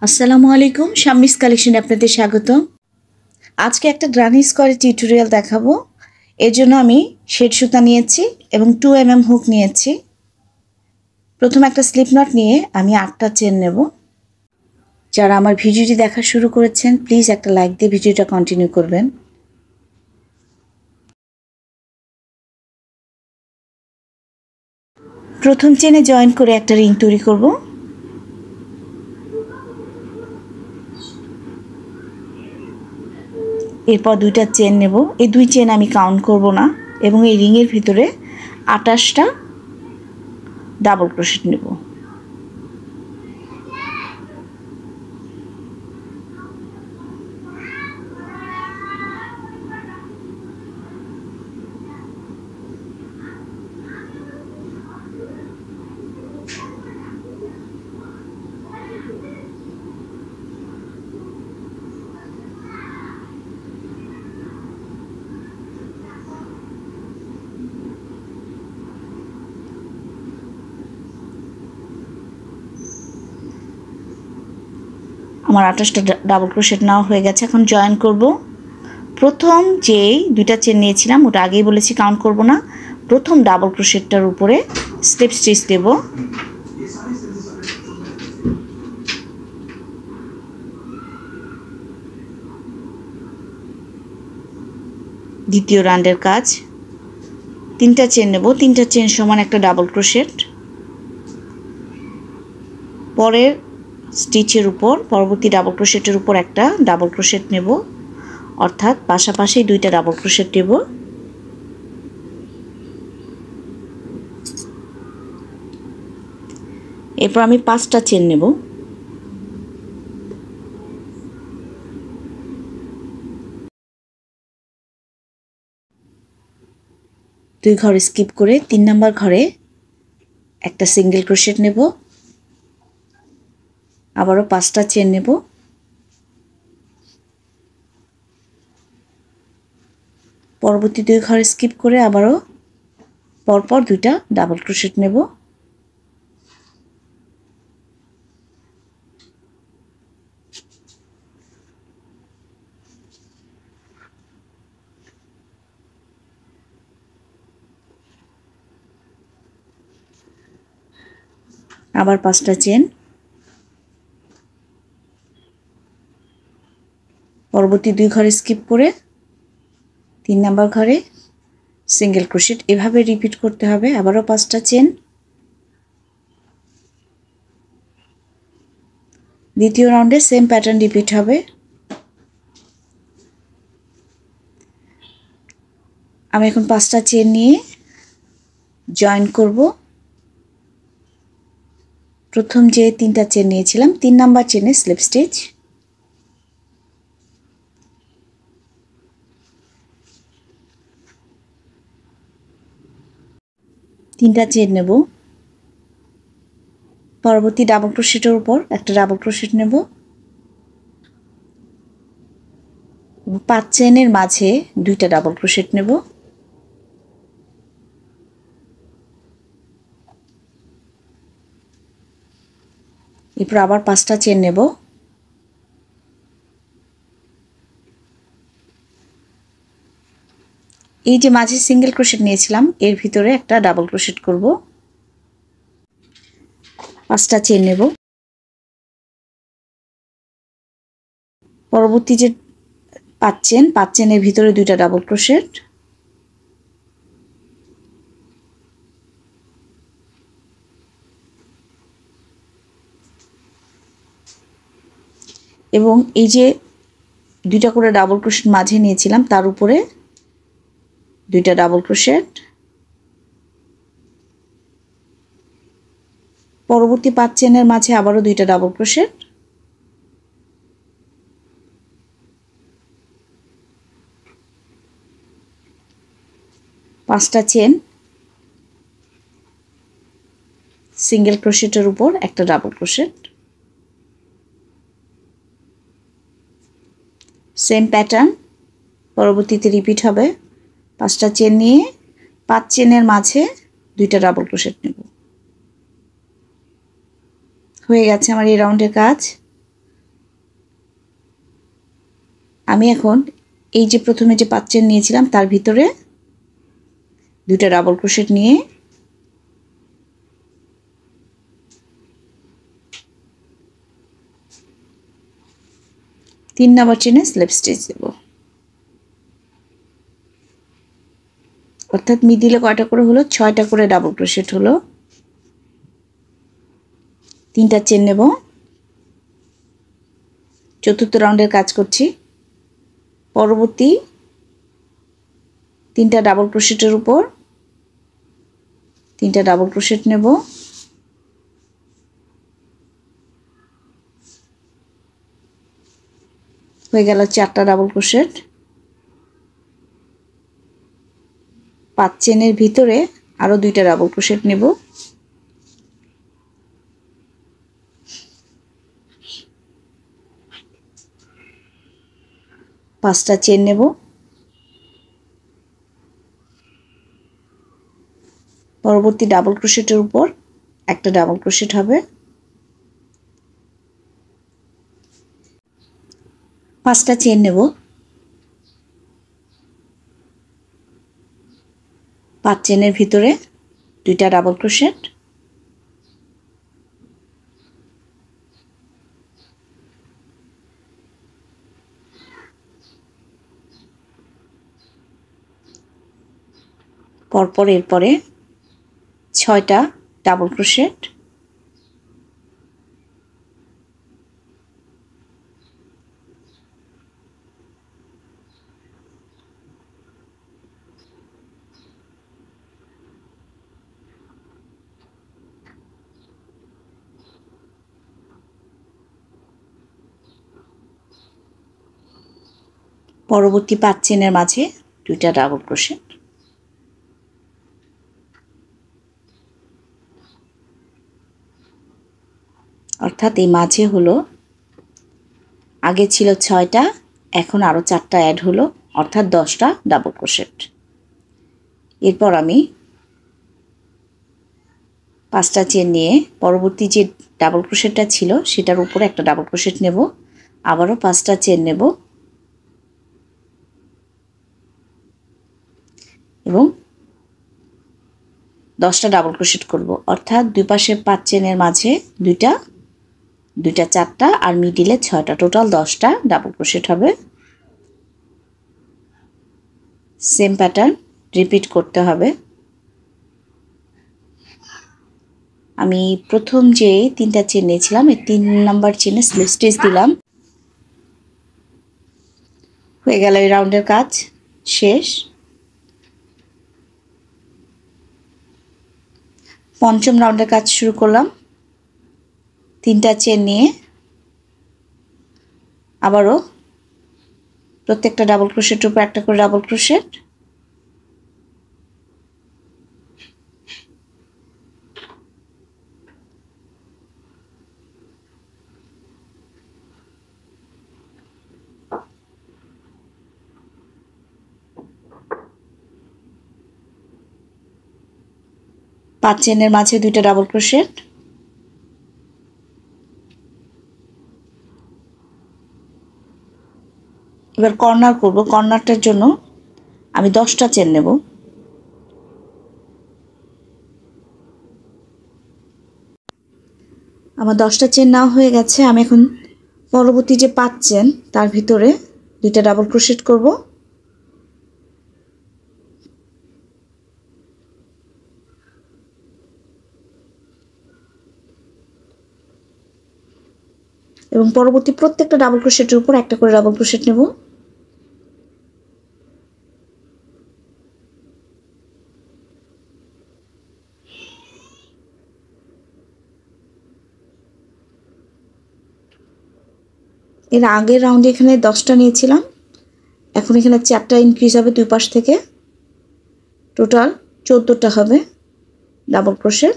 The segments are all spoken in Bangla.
আসসালামু আলাইকুম, শাম্মিস কালেকশনে আপনাদের স্বাগত। আজকে একটা গ্রানি স্কোয়ারের টিউটোরিয়াল দেখাবো। এর জন্য আমি শেড সুতা নিয়েছি এবং 2 mm হুক নিয়েছি। প্রথমে একটা স্লিপ নট নিয়ে আমি 8টা চেন নেব। যারা আমার ভিডিওটি দেখা শুরু করেছেন প্লিজ একটা লাইক দিয়ে ভিডিওটা কন্টিনিউ করবেন। প্রথম চেনে জয়েন করে একটা রিং তৈরি করব। এরপর 2টা চেন নেব। এই 2 চেন আমি কাউন্ট করব না এবং এই রিংয়ের ভিতরে 28টা ডাবল ক্রোশেট নেব। আমার 28টা ডাবল ক্রোশেট নেওয়া হয়ে গেছে। এখন জয়েন করব। প্রথম যেই 2টা চেন নিয়েছিলাম ওটা আগেই বলেছি কাউন্ট করব না। প্রথম ডাবল ক্রোশেটটার উপরে স্লিপ স্টিচ দেব। দ্বিতীয় রাউন্ডের কাজ 3টা চেন নেব। 3টা চেন সমান একটা ডাবল ক্রোশেট। পরের স্টিচের উপর পরবর্তী ডাবল ক্রোশেটের উপর একটা ডাবল ক্রোশেট নেব, অর্থাৎ পাশাপাশি 2টা ডাবল ক্রোশেট দেব। এরপর আমি 5টা চেন নেব। দুই ঘর স্কিপ করে 3 নাম্বার ঘরে একটা সিঙ্গেল ক্রোশেট নেব। আবারও 5টা চেন নেব। পরবর্তী 2 ঘর স্কিপ করে আবারও পরপর 2টা ডাবল ক্রোশেট নেব। আবার 5টা চেন। পরবর্তী 2 ঘরে স্কিপ করে 3 নাম্বার ঘরে সিঙ্গেল ক্রোশেট। এভাবে রিপিট করতে হবে। আবারও 5টা চেন। দ্বিতীয় রাউন্ডে সেম প্যাটার্ন রিপিট হবে। আমি এখন 5টা চেন নিয়ে জয়েন করব। প্রথম যে 3টা চেন নিয়েছিলাম 3 নাম্বার চেনে স্লিপ স্টিচ, তিনটা চেন নেব। পরবর্তী ডাবল ক্রোশেটের উপর একটা ডাবল ক্রোশেট নেব। 5 চেনের মাঝে 2টা ডাবল ক্রোশেট নেব। এরপর আবার 5টা চেন নেব। এই যে মাঝে সিঙ্গেল ক্রোশেট নিয়েছিলাম এর ভিতরে একটা ডাবল ক্রোশেট করব। 5টা চেন নেব। পরবর্তী যে 5 চেনের ভিতরে 2টা ডাবল ক্রোশেট। এবং এই যে 2টা করে ডাবল ক্রোশেট মাঝে নিয়েছিলাম তার উপরে 2টা ডাবল ক্রোশেট। পরবর্তী 5 চেনের মাঝে আবারও 2টা ডাবল ক্রোশেট। পাঁচটা চেন, সিঙ্গেল ক্রোশেটের উপর একটা ডাবল ক্রোশেট। সেম প্যাটার্ন পরবর্তীতে রিপিট হবে। 5টা চেন নিয়ে 5 চেনের মাঝে 2টা ডাবল ক্রোশেট নেব। হয়ে গেছে আমার এই রাউন্ডের কাজ। আমি এখন এই যে প্রথমে যে 5 চেন নিয়েছিলাম তার ভিতরে দুইটা ডাবল ক্রোশেট নিয়ে তিন নাম্বার চেনে স্লিপ স্টিচ দেব। অর্থাৎ মিডিলে কয়টা করে হলো, 6টা করে ডাবল ক্রোশেট হলো। 3টা চেন নেব। চতুর্থ রাউন্ডের কাজ করছি। পরবর্তী 3টা ডাবল ক্রোশেটের উপর 3টা ডাবল ক্রোশেট নেব। হয়ে গেল 4টা ডাবল ক্রোশেট। 5 চেনের ভিতরে আরো 2টা ডাবল ক্রোশেট নেব। পাঁচটা চেন নেব। পরবর্তী ডাবল ক্রোশেটের উপর একটা ডাবল ক্রোশেট হবে। 5টা চেন নেব। 5 চেনের ভিতরে 2টা ডাবল ক্রোশেট। পরপর এরপরে 6টা ডাবল ক্রোশেট। পরবর্তী 5 চেনের মাঝে 2টা ডাবল ক্রোশেট। অর্থাৎ এই মাঝে হলো, আগে ছিল 6টা, এখন আরো 4টা অ্যাড হলো, অর্থাৎ 10টা ডাবল ক্রোশেট। এরপর আমি 5টা চেন নিয়ে পরবর্তী যে ডাবল ক্রোশেটটা ছিল সেটার উপরে একটা ডাবল ক্রোশেট নেব। আবারও 5টা চেন নেব এবং 10টা ডাবল ক্রোশেট করব। অর্থাৎ দুই পাশে 5 চেনের মাঝে 2টা 4টা আর মিডিলে 6টা, টোটাল 10টা ডাবল ক্রোশেট হবে। সেম প্যাটার্ন রিপিট করতে হবে। আমি প্রথম যে 3টা চেন নিয়েছিলাম এই 3 নাম্বার চেনে স্লিপ স্টিচ দিলাম। হয়ে গেল এই রাউন্ডের কাজ শেষ। পঞ্চম রাউন্ডের কাজ শুরু করলাম। 3টা চেন নিয়ে আবারও প্রত্যেকটা ডাবল ক্রোশেটের উপর একটা করে ডাবল ক্রোশেট। পাঁচ চেনের মাঝে 2টা ডাবল ক্রোশেট। এবার কর্নার করব। কর্নারটার জন্য আমি 10টা চেন নেব। আমার 10টা চেন নেওয়া হয়ে গেছে। আমি এখন পরবর্তী যে 5 চেন তার ভিতরে 2টা ডাবল ক্রোশেট করব। এবং পরবর্তী প্রত্যেকটা ডাবল ক্রোশেটের উপর একটা করে ডাবল ক্রোশেট নেব। এর আগের রাউন্ডে এখানে 10টা নিয়েছিলাম, এখন এখানে 4টা ইনক্রিজ হবে দুই পাশ থেকে, টোটাল 14টা হবে ডাবল ক্রোশেট।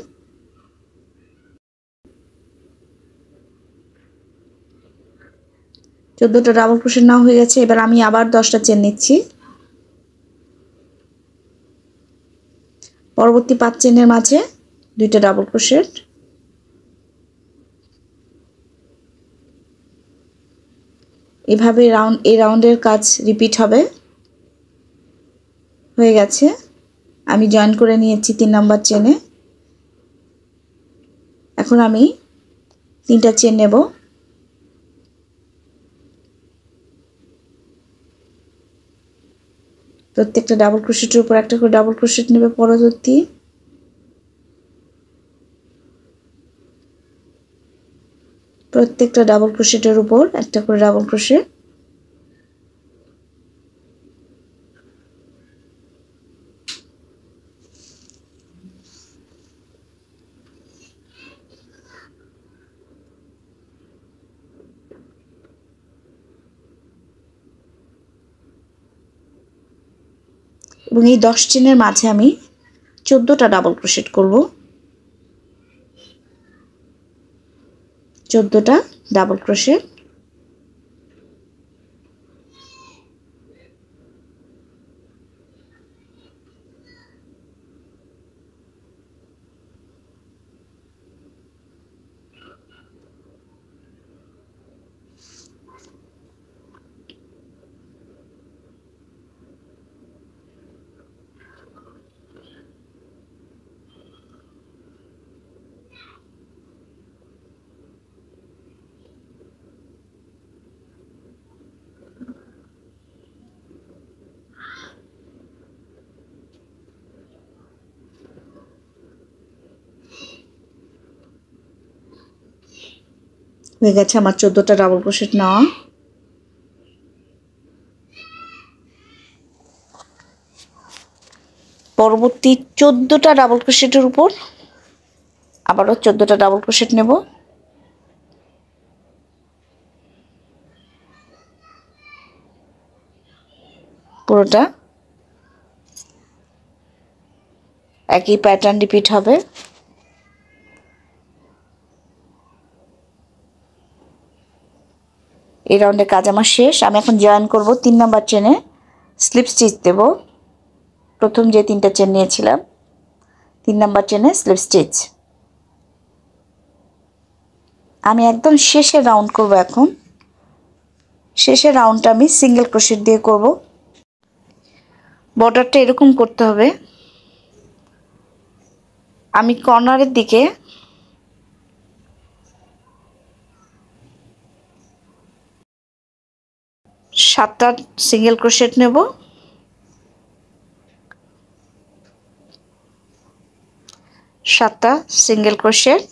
চোদ্দোটা ডাবল ক্রোশেট নেওয়া হয়ে গেছে। এবার আমি আবার 10টা চেন নিচ্ছি। পরবর্তী 5 চেনের মাঝে 2টা ডাবল ক্রোশেট। এভাবে এই রাউন্ডের কাজ রিপিট হবে। হয়ে গেছে, আমি জয়েন করে নিয়েছি 3 নাম্বার চেনে। এখন আমি 3টা চেন নেব। প্রত্যেকটা ডাবল ক্রোশেটের উপর একটা করে ডাবল ক্রোশেট নেবে পরবর্তী। প্রত্যেকটা ডাবল ক্রোশেটের উপর একটা করে ডাবল ক্রোশেট। এবং এই 10 চেনের মাঝে আমি 14টা ডাবল ক্রোশেট করব। 14টা ডাবল ক্রোশেট। হয়ে গেছে আমার 14টা ডাবল ক্রোশেট নেওয়া। পরবর্তী 14টা ডাবল ক্রোশেটের উপর আবারও 14টা ডাবল ক্রোশেট নেব। পুরোটা একই প্যাটার্ন রিপিট হবে। এই রাউন্ডের কাজ আমার শেষ। আমি এখন জয়েন করব 3 নাম্বার চেনে, স্লিপ স্টিচ দেব। প্রথম যে 3টা চেন নিয়েছিলাম 3 নাম্বার চেনে স্লিপ স্টিচ। আমি একদম শেষে রাউন্ড করব। এখন শেষের রাউন্ডটা আমি সিঙ্গেল ক্রোশেট দিয়ে করব। বর্ডারটা এরকম করতে হবে। আমি কর্নারের দিকে সাতটা সিঙ্গেল ক্রোশেট নেব। সাতটা সিঙ্গেল ক্রোশেট।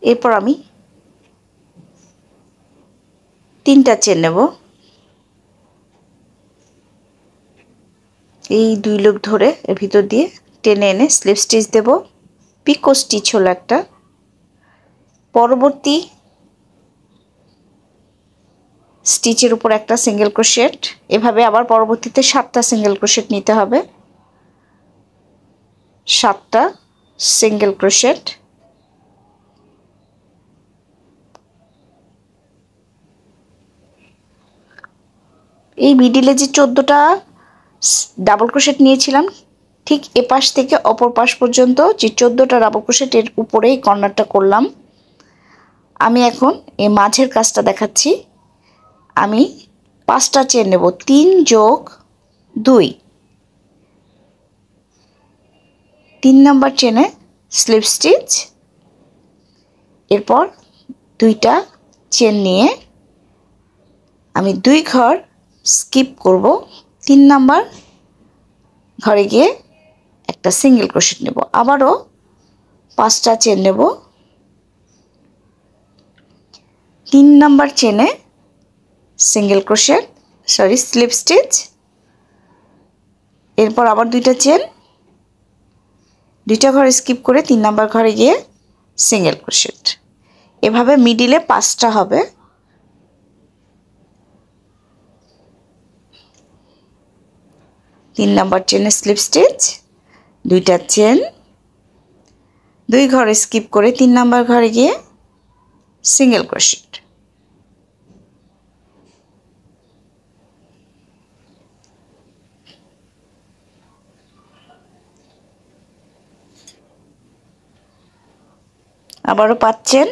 এরপর আমি 3টা চেন নেব। এই 2 লুপ ধরে এর ভিতর দিয়ে টেনে এনে স্লিপ স্টিচ দেব। পিকো স্টিচ হলো একটা। পরবর্তী স্টিচের উপর একটা সিঙ্গেল ক্রোশেট। এভাবে আবার পরবর্তীতে 7টা সিঙ্গেল ক্রোশেট নিতে হবে। 7টা সিঙ্গেল ক্রোশেট। এই মিডিলে যে 14টা ডাবল ক্রোশেট নিয়েছিলাম ঠিক এপাশ থেকে অপর পাশ পর্যন্ত যে 14টা ডাবল ক্রোশেটের উপরেই কর্নারটা করলাম। আমি এখন এই মাঝের কাজটা দেখাচ্ছি। আমি 5টা চেন নেব। 3 যোগ 2। 3 নাম্বার চেনে স্লিপ স্টিচ। এরপর 2টা চেন নিয়ে আমি 2 ঘর স্কিপ করব। 3 নাম্বার ঘরে গিয়ে একটা সিঙ্গেল ক্রোশেট নেব। আবারও 5টা চেন নেব। 3 নাম্বার চেনে সিঙ্গেল ক্রোশেট স্লিপ স্টিচ। এরপর আবার 2টা চেন, 2টা ঘর স্কিপ করে 3 নাম্বার ঘরে গিয়ে সিঙ্গেল ক্রোশেট। এভাবে মিডিলে 5টা হবে। তিন নাম্বার চেনে স্লিপ স্টিচ, 2টা চেন, 2 ঘর স্কিপ করে 3 নাম্বার ঘরে গিয়ে সিঙ্গেল ক্রোশেট। আবারও 5 চেন,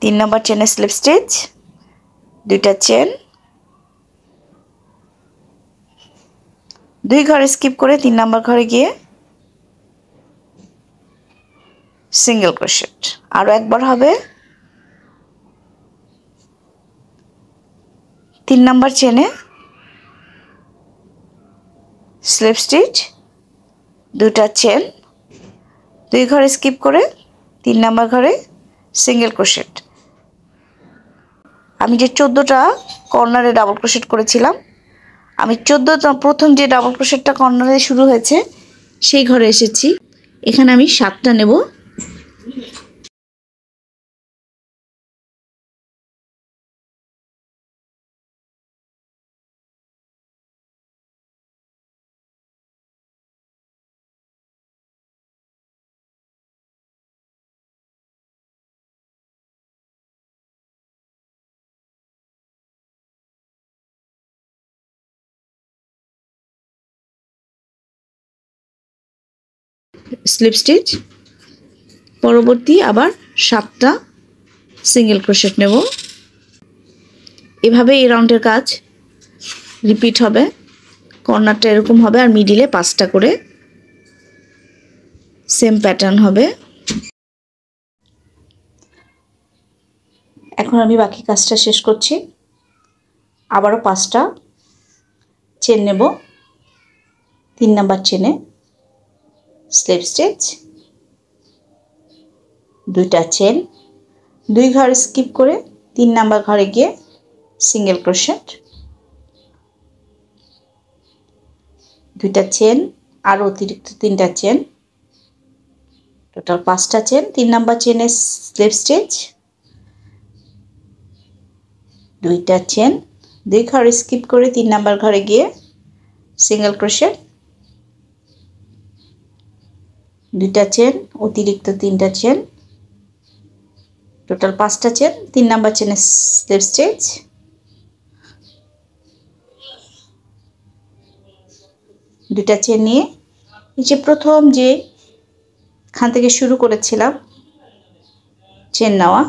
3 নম্বর চেনে স্লিপ স্টিচ, 2টা চেন, 2 ঘর স্কিপ করে 3 নম্বর ঘরে গিয়ে সিঙ্গেল ক্রোশেট। আরও একবার হবে 3 নম্বর চেনে স্লিপ স্টিচ, 2টা চেন, 2 ঘর স্কিপ করে 3 নম্বর ঘরে সিঙ্গেল ক্রোশেট। আমি যে 14টা কর্নারে ডাবল ক্রোশেট করেছিলাম, আমি 14টা প্রথম যে ডাবল ক্রোশেটটা কর্নারে শুরু হয়েছে সেই ঘরে এসেছি। এখানে আমি 7টা নেব। স্লিপ স্টিচ, পরবর্তী আবার 7টা সিঙ্গেল ক্রোশেট নেব। এভাবে এই রাউন্ডের কাজ রিপিট হবে। কর্নারটা এরকম হবে আর মিডিলে 5টা করে সেম প্যাটার্ন হবে। এখন আমি বাকি কাজটা শেষ করছি। আবারও 5টা চেন নেব, 3 নাম্বার চেনে স্লিপ স্টিচ, 2টা চেন, 2 ঘর স্কিপ করে 3 নাম্বার ঘরে গিয়ে সিঙ্গেল ক্রোশেট, 2টা চেন, আর অতিরিক্ত 3টা চেন, টোটাল 5টা চেন, 3 নাম্বার চেনে স্লিপ স্টিচ, 2টা চেন, 2 ঘর স্কিপ করে 3 নাম্বার ঘরে গিয়ে সিঙ্গেল ক্রোশেট, 2টা চেন, অতিরিক্ত 3টা চেন, টোটাল 5টা চেন, 3 নাম্বার চেনে স্লিপ স্টিচ, 2টা চেন নিয়ে এই যে প্রথম যে খান থেকে শুরু করেছিলাম চেন নেওয়া,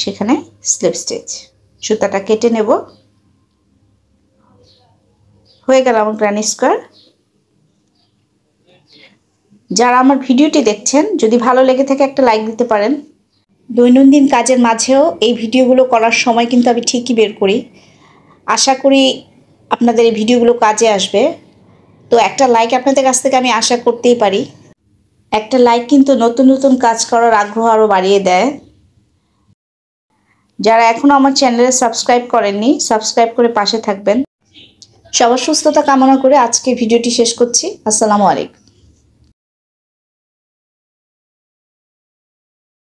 সেখানে স্লিপ স্টিচ, সুতাটা কেটে নেব। হয়ে গেল আমার গ্র্যানি স্কোয়ার। যারা আমার ভিডিওটি দেখছেন, যদি ভালো লেগে থাকে একটা লাইক দিতে পারেন। দৈনন্দিন কাজের মাঝেও এই ভিডিওগুলো করার সময় কিন্তু আমি ঠিকই বের করি। আশা করি আপনাদের এই ভিডিওগুলো কাজে আসবে। তো একটা লাইক আপনাদের কাছ থেকে আমি আশা করতেই পারি। একটা লাইক কিন্তু নতুন নতুন কাজ করার আগ্রহ আরও বাড়িয়ে দেয়। যারা এখনও আমার চ্যানেলে সাবস্ক্রাইব করেননি, সাবস্ক্রাইব করে পাশে থাকবেন। সবার সুস্থতা কামনা করে আজকে ভিডিওটি শেষ করছি। আসসালামু আলাইকুম।